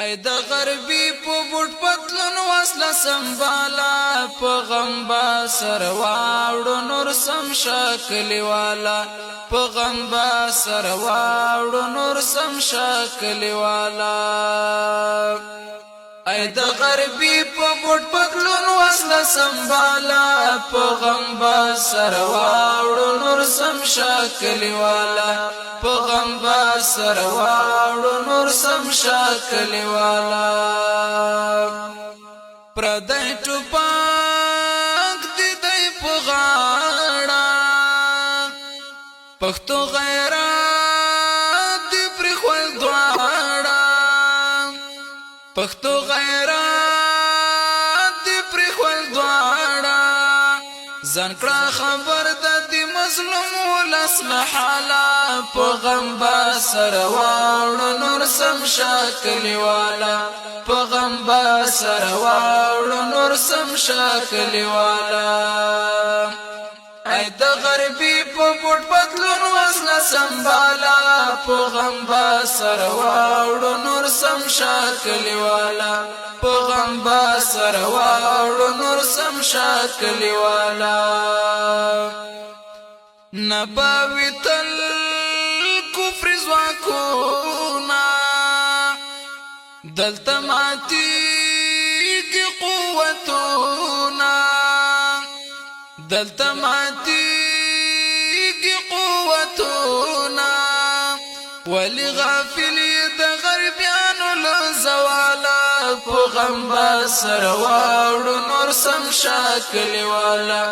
ای د غربي په بوټ پتلون وصله سنبالا په غم با سر واړو نور سم شکلی والا په غم با سر واړو نور سم شکلی والا ای د غربي په بوټ پتلون وصله سنبالا په غم با سر واړو نور سم شکلی والا په غم با سر واړو نور سم شکلی والا پردای ټوپک دی په غاړه پښتو غیرت دی پر خپل دواړه پښتو غیرت دی پر خپل دواړه ځان کړه خبر د دې مظلوم ولس حالا په غم با سر واړو نور سم شکلی والا په غم با سر واړو نور سم شکلی والا ای د غربي په بوټ پتلون وصله سنبالا په غم با سر واړو نور سم شکلی والا په غم با سر واړو نور سم شکلی والا نباوی تل کفر زواکونا دلتا ماتی کی قوتونا دلتا ماتی کی قوتونا ولی غافلی دا غربیانو لزوالا په غم با سر واړو نور سم شکلی والا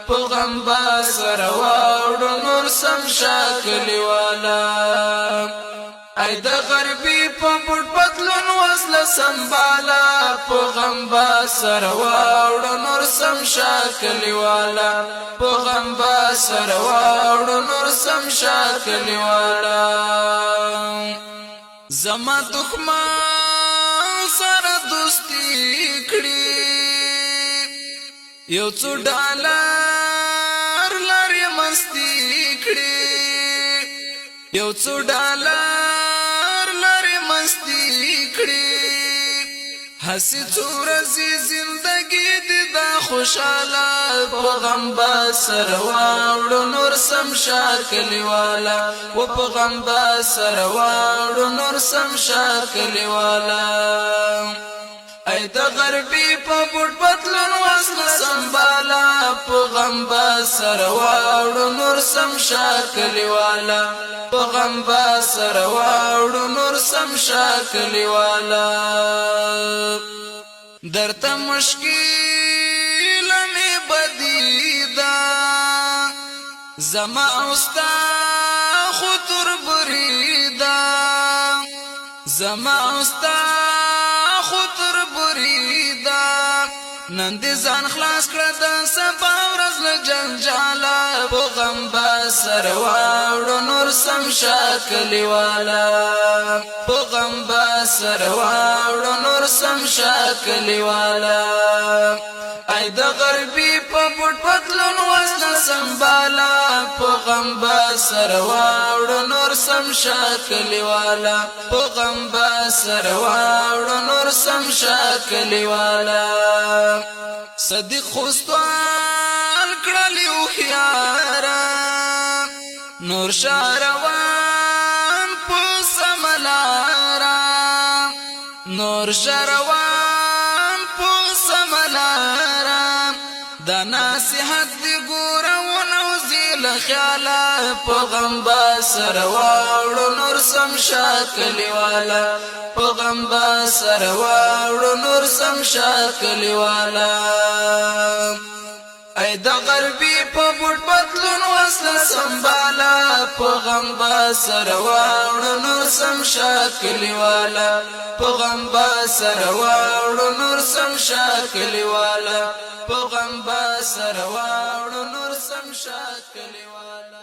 په غم با سر واړو نور سم شکلی والا ای د غربي په بوټ پتلون وصله سنبالا په غم با سر واړو نور سم شکلی والا په غم با سر واړو نور سم شکلی والا زما دښمن سره دوستی کړي یو څو ډالر لري مستی کړي یو څو ډالر لري مستی کړي هسي څورزي زندگی دې دا خوشاله په غم با سر واړو نور سم شکلی والا و په غم با سر واړو نور سم شکلی والا ای د غربي په بوټ پتلون وصله سنبالا په غم با سر واړو نور سم شکلی والا په غم با سر واړو نور سم شکلی والا درته مشکل می بدیدا زما اوستا خطر بریدا زما اوستا خطر بریدا نن دې ځان خلاص کړه د سبا ورځ له جنجاله په غم با سر واړو نور سم شکلی والا په غم با سر واړو نور سم شکلی والا ای د غربي په بوټ پتلون وصله سنبالا په غم با سر واړو نور سم شکلی والا په غم با سر واړو نور سم شکلی والا صدیق خوستوال کړلی هوښیارا نور شاروان په سملارا نور شاروان په سملارا دا نصیحت دی ګوره ونوزي له خیاله په غم با سر واړو نور سم شکلی والا په غم با سر واړو نور سم شکلی والا ای د غربي په بوټ پتلون وصله سنبالا په غم با سر واړو نور سم شکلی والا په غم با سر واړو نور سم شکلی والا په غم با سر واړو نور سم شکلی والا